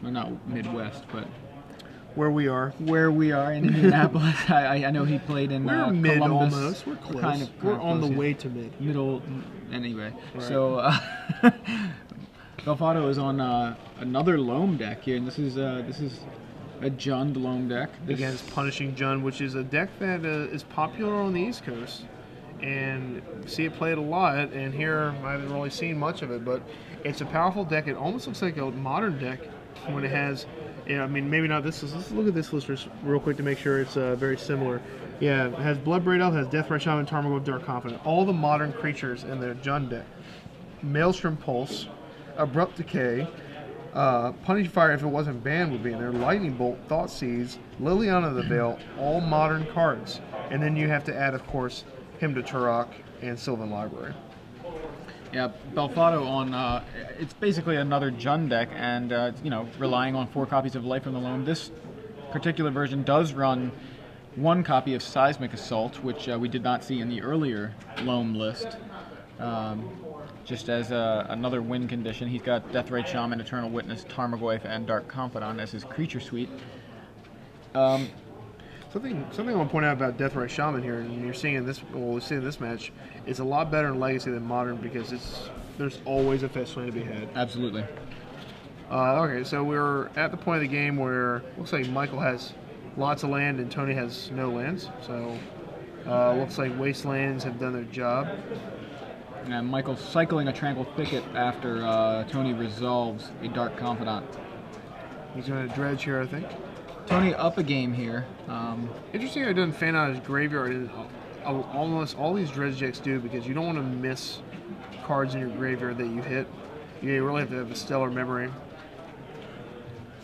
well, not Midwest, but where we are. Where we are in Indianapolis. I know he played in We're mid Columbus. almost. We're close. Kind We're of on close, the yeah. way to mid. Middle, anyway. Right. So Belfatto is on another loam deck here, and this is a Jund loam deck. Against Punishing Jund, which is a deck that is popular on the East Coast. And see it played a lot, and here I haven't really seen much of it, but it's a powerful deck. It almost looks like a modern deck when it has, I mean, maybe not this list. Let's look at this list real quick to make sure it's very similar. Yeah, it has Bloodbraid Elf, has Deathray Shaman, Tarmogoyf, Dark Confidant. All the modern creatures in the Jund deck. Maelstrom Pulse, Abrupt Decay, Punishing Fire if it wasn't banned would be in there, Lightning Bolt, Thoughtseize, Liliana the Veil, all modern cards. And then you have to add, of course, Hymn to Turok and Sylvan Library. Yeah, Belfatto on, it's basically another Jund deck, and, relying on 4 copies of Life from the Loam. This particular version does run 1 copy of Seismic Assault, which we did not see in the earlier Loam list. Just as another win condition, he's got Deathrite Shaman, Eternal Witness, Tarmogoyf, and Dark Confidant as his creature suite. Something I want to point out about Deathrite Shaman here, and you're seeing this, we're seeing this match, is a lot better in Legacy than Modern because there's always a fetch land to be had. Absolutely. Okay, so we're at the point of the game where looks like Michael has lots of land and Tony has no lands. So looks like Wastelands have done their job. And Michael's cycling a Tranquil Thicket after Tony resolves a Dark Confidant. He's going to dredge here, I think. Tony up a game here. Interesting, I didn't fan out his graveyard. Almost all these dredge decks do because you don't want to miss cards in your graveyard that you hit. You really have to have a stellar memory.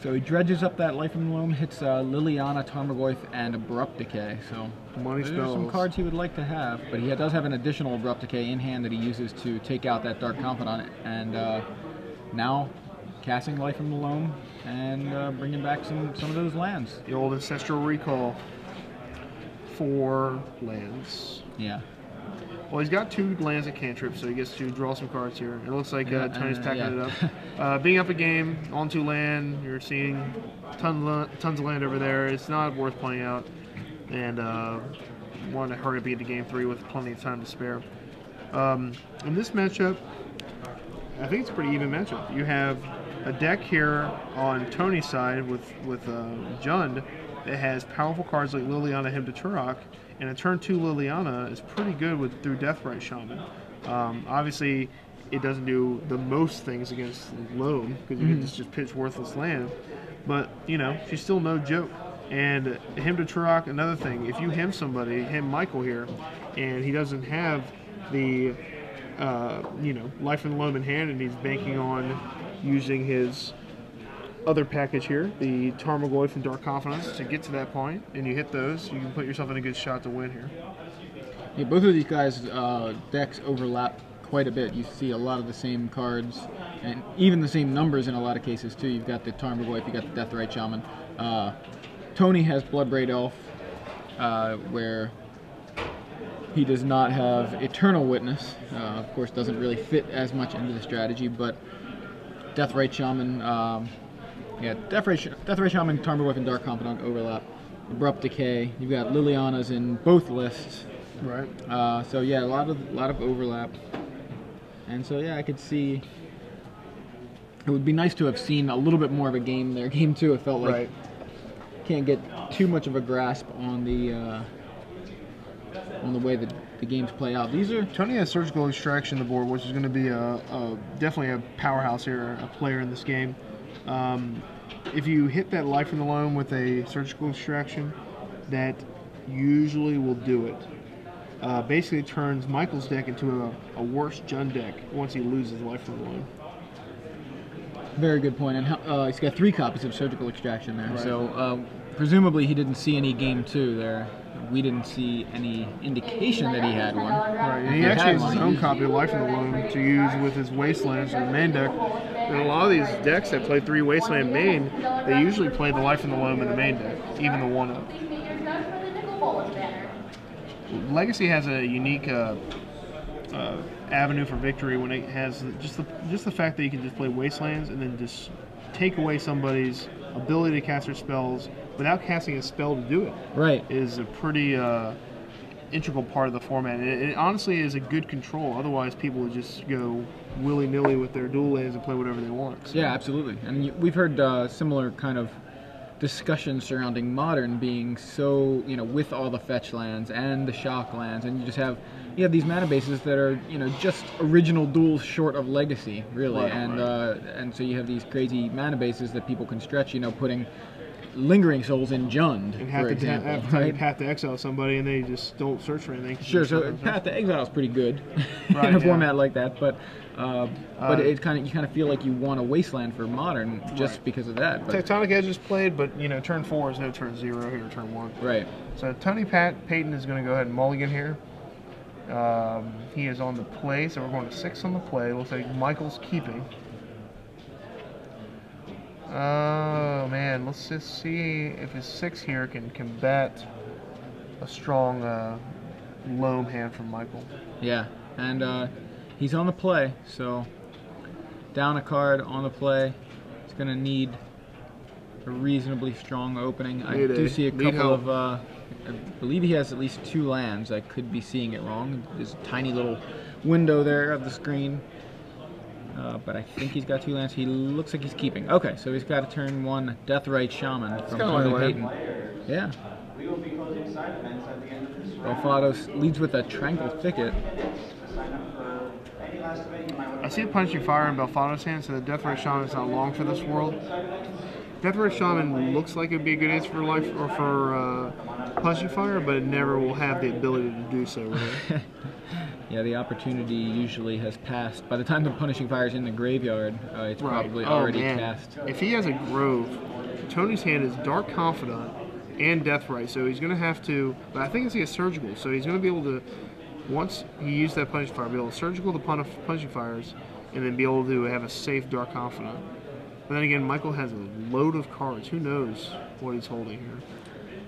So he dredges up that Life from the Loam, hits Liliana, Tarmogoyf, and Abrupt Decay. So Money those spells. are some cards he would like to have, but he does have an additional Abrupt Decay in hand that he uses to take out that Dark Confidant, and now casting Life from the Loam and bringing back some of those lands. The old Ancestral Recall. 4 lands. Yeah. Well, he's got 2 lands at cantrip, so he gets to draw some cards here. It looks like Tony's packing it up. Being up a game, on 2 land, you're seeing tons of land over there. It's not worth playing out. And want to hurry up into game 3 with plenty of time to spare. In this matchup, I think it's a pretty even matchup. You have a deck here on Tony's side with Jund that has powerful cards like Liliana, Hymn to Turok, and a turn 2 Liliana is pretty good through Deathrite Shaman. Obviously, it doesn't do the most things against Loam because you can just pitch worthless land, but she's still no joke. And Hymn to Turok, another thing. If you hymn somebody, Michael here, and he doesn't have the Life from the Loam in hand, and he's banking on using his other package here, the Tarmogoyf and Dark Confidence, to get to that point, and you hit those, you can put yourself in a good shot to win here. Yeah, both of these guys' decks overlap quite a bit. You see a lot of the same cards, and even the same numbers in a lot of cases too. You've got the Tarmogoyf, you've got the Deathrite Shaman. Tony has Bloodbraid Elf, where he does not have Eternal Witness. Of course, doesn't really fit as much into the strategy, but Deathrite Shaman, Deathrite Shaman, Tarmogoyf, and Dark Confidant overlap. Abrupt Decay. You've got Liliana's in both lists. Right. So yeah, a lot of overlap. And so yeah, I could see. It would be nice to have seen a little bit more of a game there. Game 2, it felt like can't get too much of a grasp on the way that the games play out. These are Tony has Surgical Extraction on the board, which is going to be definitely a powerhouse here, a player in this game. If you hit that Life from the Loam with a Surgical Extraction, that usually will do it. Basically turns Michael's deck into a worse Jund deck once he loses Life from the Loam. Very good point. And he's got 3 copies of Surgical Extraction there. Right. So presumably he didn't see any game 2 there. We didn't see any indication that he had one. Right, and he actually has his own copy of Life in the Loam to use with his Wastelands or main deck. And a lot of these decks that play 3 Wasteland main, they usually play the Life in the Loam in the main deck, even the 1-up. Legacy has a unique avenue for victory when it has just the fact that you can just play Wastelands and then just take away somebody's ability to cast their spells without casting a spell to do it. Right. Is a pretty integral part of the format. It honestly is a good control. Otherwise, people would just go willy-nilly with their dual lands and play whatever they want. So. Yeah, absolutely. And we've heard similar kind of discussion surrounding Modern being so, with all the fetch lands and the shock lands, and you have these mana bases that are, just original duels short of legacy, really. Right, and so you have these crazy mana bases that people can stretch, putting Lingering Souls in Jund, and for example. Right? Path to exile somebody and they just don't search for anything. Sure, so Path to Exile is pretty good in a format like that, but it you kind of feel like you want a Wasteland for Modern just because of that. But, Tectonic Edge is played, but turn 4 is no turn 0 here, turn 1. Right. So Payton is going to go ahead and mulligan here. He is on the play, so we're going to 6 on the play. It looks like Michael's keeping. Oh man, let's just see if his 6 here can combat a strong loam hand from Michael. Yeah, and he's on the play, so down a card on the play. He's going to need a reasonably strong opening. I do see a couple of, I believe he has at least 2 lands. I could be seeing it wrong. There's a tiny little window there of the screen. But I think he's got 2 lands. He looks like he's keeping. Okay, so he's got a turn 1 Deathrite Shaman from Payton. Yeah. Belfatto leads with a Tranquil Thicket. I see a Punching Fire in Belfatto's hand, so the Deathrite Shaman is not long for this world. Deathrite Shaman looks like it'd be a good answer for life or for Punching Fire, but it never will have the ability to do so. Really. Yeah, the opportunity usually has passed. By the time the Punishing Fire is in the graveyard, it's probably already cast. If he has a Grove, Tony's hand is Dark Confidant and Deathrite, so he's going to have to, but I think it's a Surgical, so he's going to be able to, once he used that Punishing Fire, be able to Surgical the Punishing Fires, and then be able to have a safe Dark Confidant. But then again, Michael has a load of cards. Who knows what he's holding here?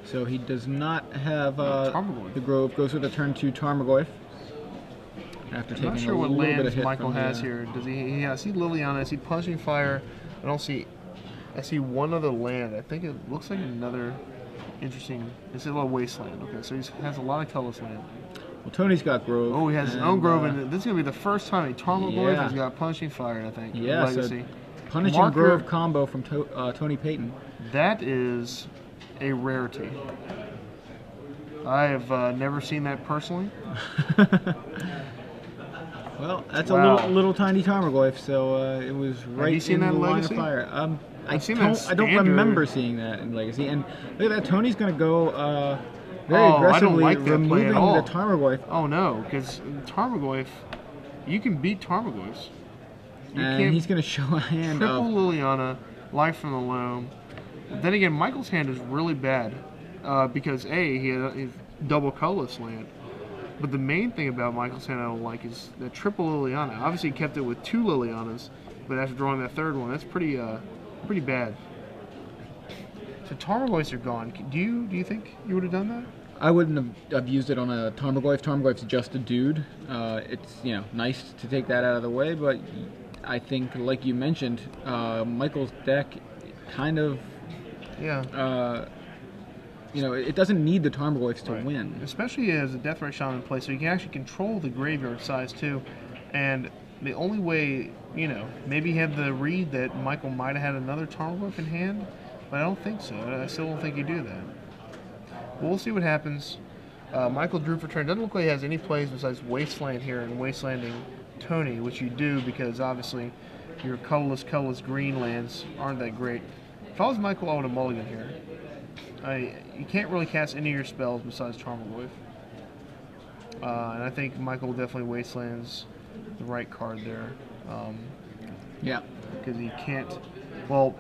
So he does not have the Grove, goes with a turn 2 Tarmogoyf. After taking I'm not sure a what little bit of lands hit Michael from has here. Does he? I see Liliana. I see Punching Fire. I see one other land. I think it looks like another interesting. It's a little Wasteland. Okay, so he has a lot of colorless land. Well, Tony's got Grove. Oh, he has his own Grove, and this is gonna be the first time a Tarmogoyf has got Punching Fire. I think. Yeah. Legacy. So Punishing Grove combo from Tony Payton. That is a rarity. I have never seen that personally. Well, that's a little tiny Tarmogoyf, so it was right in the line of fire. I don't remember seeing that in Legacy. And look at that, Tony's going to go very aggressively removing the Tarmogoyf. Oh no, because Tarmogoyf, you can beat Tarmogoyfs. And he's going to show a hand triple Liliana, Life from the Loam. Then again, Michael's hand is really bad because he had his double colorless land. But the main thing about Michael's hand I don't like is the triple Liliana. Obviously, he kept it with 2 Lilianas, but after drawing that 3rd one, that's pretty bad. So Tarmogoyfs are gone. Do you think you would have done that? I wouldn't have used it on a Tarmogoyf. Tarmogoyf's just a dude. It's nice to take that out of the way, but I think, like you mentioned, Michael's deck kind of it doesn't need the Tarmogoyfs to win. Especially as a Deathrite Shaman in play, so you can actually control the graveyard size too. And the only way, maybe he had the read that Michael might have had another Tarmogoyf in hand, but I don't think so. I still don't think he'd do that. We'll see what happens. Michael drew for turn. Doesn't look like he has any plays besides Wasteland here and Wastelanding Tony, which you do because obviously your colorless green lands aren't that great. If I was Michael, I would have mulligan here. You can't really cast any of your spells besides Tarmogoyf. And I think Michael definitely Wastelands the right card there. Yeah. Because he can't... Well,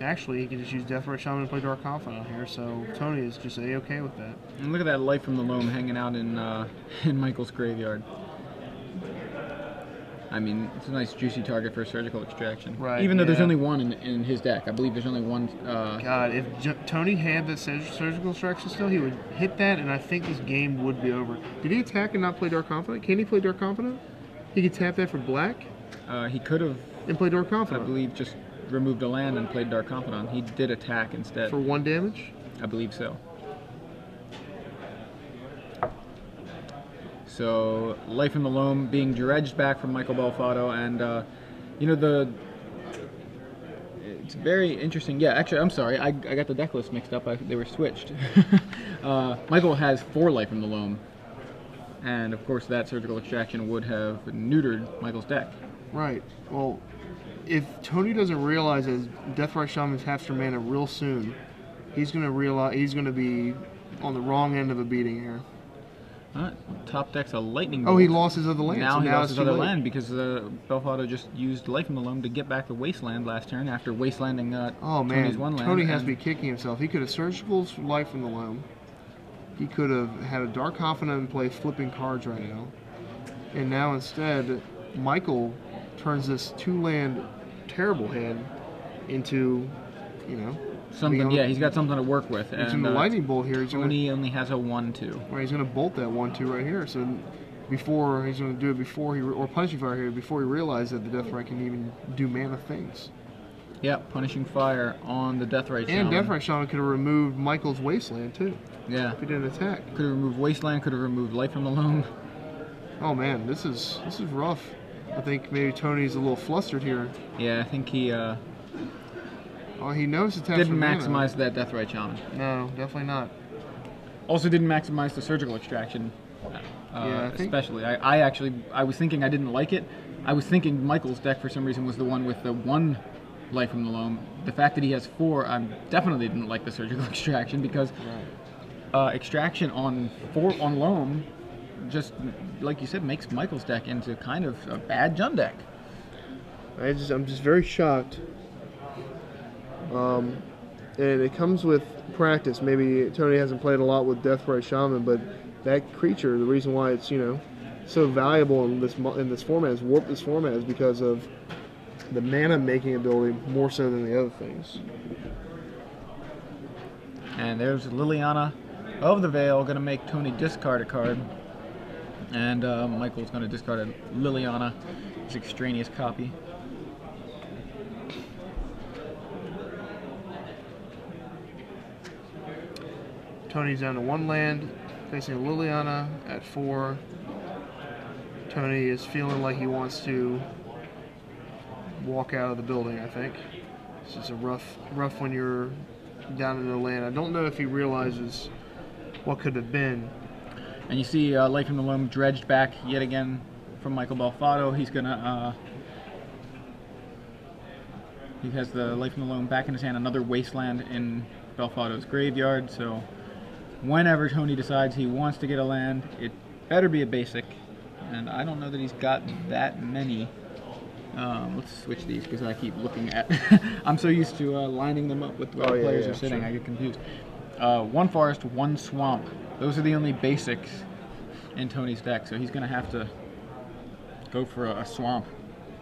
actually, he can just use Deathrite Shaman and play Dark Confidant here, so Tony is just A-okay with that. And look at that Life from the Loam hanging out in Michael's graveyard. I mean, it's a nice juicy target for a Surgical Extraction. Right. Even though there's only one in his deck. I believe there's only one. God, if Tony had the Surgical Extraction still, he would hit that, and I think this game would be over. Did he attack and not play Dark Confidant? Can he play Dark Confidant? He could tap that for black? He could have. And play Dark Confidant. I believe just removed a land and played Dark Confidant. He did attack instead. For 1 damage? I believe so. So, Life in the Loam being dredged back from Michael Belfatto, and you know, it's very interesting. Yeah, actually, I'm sorry, I got the deck list mixed up. They were switched. Michael has 4 Life in the Loam, and of course that Surgical Extraction would have neutered Michael's deck. Right. Well, if Tony doesn't realize that Deathrite Shaman's half your mana real soon, he's gonna be on the wrong end of a beating here. Top deck's a Lightning Bolt. Bolt. He lost his other land. Now so he lost his other late. land because Belfatto just used Life in the Loam to get back the Wasteland last turn after wastelanding Tony's 1 land. Tony has to be kicking himself. He could have Surgical Life in the Loam. He could have had a Dark Confidant in play flipping cards right now. And now instead, Michael turns this 2-land terrible hand into, you know, something. Yeah, he's got something to work with. He's in the Lightning Bolt here. Tony only has a 1/2. Right, he's going to bolt that 1/2 right here. So before he's going to do it before or Punishing Fire here before he realizes that the Deathrite can even do mana things. Yeah, Punishing Fire on the Deathrite Shaman. And Deathrite Shaman could have removed Michael's Wasteland too. Yeah. If he didn't attack. Could have removed Wasteland. Could have removed Life from the Loam. Oh man, this is rough. I think maybe Tony's a little flustered here. Yeah, I think he. Oh, he knows the didn't maximize that Deathrite Shaman. No, definitely not. Also didn't maximize the Surgical Extraction. Yeah, especially. I was thinking I didn't like it. I was thinking Michael's deck for some reason was the one with the 1 Life from the Loam. The fact that he has 4, I definitely didn't like the Surgical Extraction because Extraction on Loam, just like you said, makes Michael's deck into kind of a bad Jund deck. I'm just very shocked. And it comes with practice. Maybe Tony hasn't played a lot with Deathrite Shaman, but that creature, the reason why it's so valuable in this format, is warped this format, is because of the mana making ability more so than the other things. And there's Liliana of the Veil going to make Tony discard a card, and Michael's going to discard a Liliana, his extraneous copy. Tony's down to 1 land, facing a Liliana at 4. Tony is feeling like he wants to walk out of the building, I think. This is a rough when you're down in the land. I don't know if he realizes what could have been. And you see Life in the Loam dredged back yet again from Michael Belfatto. He's going to... he has the Life in the Loam back in his hand, another Wasteland in Belfatto's graveyard, so... Whenever Tony decides he wants to get a land, it better be a basic, and I don't know that he's got that many. Let's switch these because I keep looking at. I'm so used to lining them up with where the players are sitting. Sure. I get confused. 1 forest, 1 swamp. Those are the only basics in Tony's deck, so he's going to have to go for a swamp,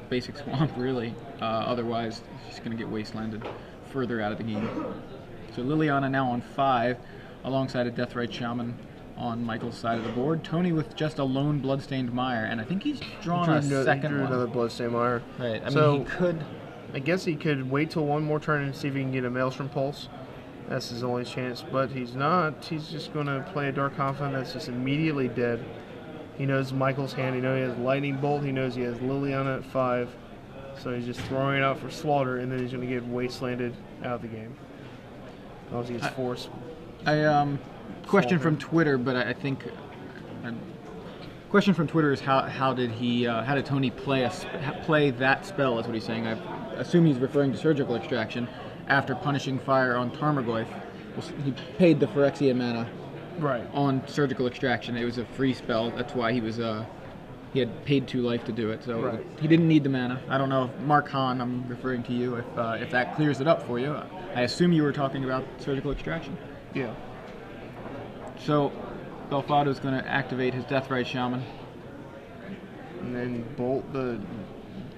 basic swamp, really. Otherwise, he's going to get wastelanded further out of the game. So Liliana now on 5. Alongside a Deathrite Shaman on Michael's side of the board. Tony with just a lone Bloodstained Mire, and I think he's drawn a second one. Another Bloodstained Mire. Right. I mean, he could. I guess he could wait till 1 more turn and see if he can get a Maelstrom Pulse. That's his only chance, but he's not. He's just going to play a Dark Confidant that's just immediately dead. He knows Michael's hand. He knows he has Lightning Bolt. He knows he has Liliana at 5. So he's just throwing it out for slaughter, and then he's going to get wastelanded out of the game. Unless he gets forced. Question from Twitter, but I think question from Twitter is how did Tony play that spell? Is what he's saying. I assume he's referring to Surgical Extraction after Punishing Fire on Tarmogoyf. He paid the Phyrexian mana on Surgical Extraction. It was a free spell. That's why he had paid 2 life to do it. So he didn't need the mana. I don't know if Mark Hahn, I'm referring to you, if that clears it up for you. I assume you were talking about Surgical Extraction. Yeah. So, Belfatto's going to activate his Deathrite Shaman. And then bolt the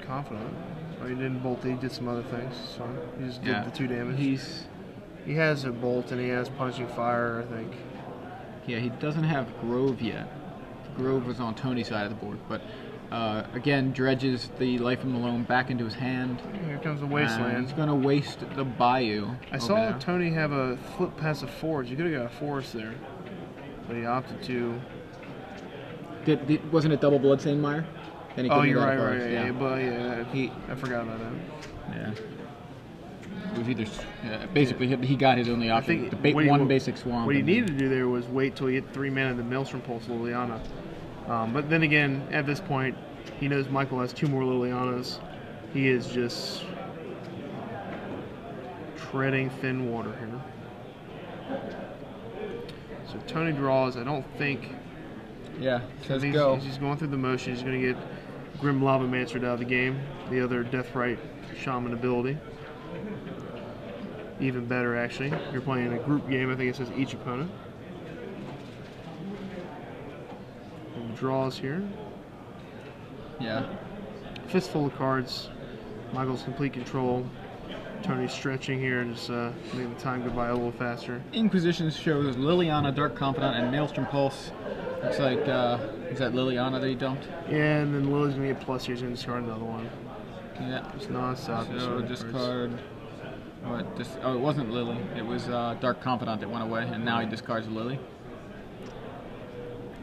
Confidant. Or he didn't bolt, he did some other things. So he just did the 2 damage. He has a bolt and he has Punishing Fire, I think. Yeah, he doesn't have Grove yet. Grove was on Tony's side of the board, but Again, dredges the Life from the Loam back into his hand. Here comes the Wasteland. He's going to waste the Bayou. I saw Tony have a flip past a Forest. You could have got a Forest there, but he opted to. Wasn't it double Bloodstained Mire? You're right. Yeah, but I forgot about that. Yeah. It was either basically he got his only option. One basic swamp. What he needed to do there was wait till he hit 3 mana of the Maelstrom Pulse Liliana. But then again, at this point, he knows Michael has 2 more Lilianas. He is just treading thin water here. So Tony draws. I don't think. Yeah, says he's just going through the motion. He's going to get Grim Lava Mancered out of the game. The other Deathrite Shaman ability. Even better, actually. You're playing a group game. I think it says each opponent. And draws here. Yeah. Fistful of cards. Michael's complete control. Tony's stretching here, just making the time go by a little faster. Inquisition shows Liliana, Dark Confidant, and Maelstrom Pulse. Looks like, is that Liliana that he dumped? Yeah, and then Lily's going to get plus here. He's going to discard another one. Yeah. It's non-stop. So discard. It wasn't Lily. It was Dark Confidant that went away, and now he discards Lily.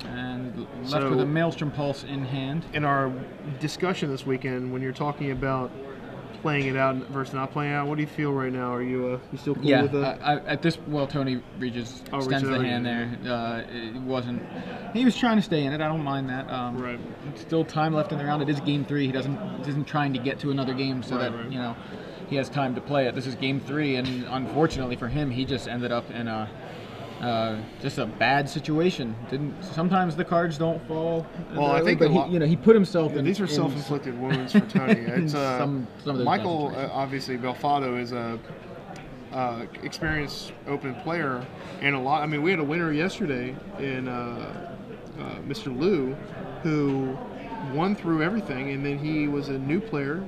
And left with a Maelstrom Pulse in hand. In our discussion this weekend, when you're talking about playing it out versus not playing it out, what do you feel right now? Are you still cool with that? At this, Tony extends the hand there. It wasn't. He was trying to stay in it. I don't mind that. Right. Still time left in the round. It is game 3. He isn't trying to get to another game so that he has time to play it. This is game 3, and unfortunately for him, he just ended up in just a bad situation. Sometimes the cards don't fall. Well, I think but he put himself in. These are self-inflicted wounds for Tony. It's some of those Michael. Obviously, Belfatto is a experienced open player, and a lot. I mean, we had a winner yesterday in Mr. Lou, who won through everything, and then he was a new player.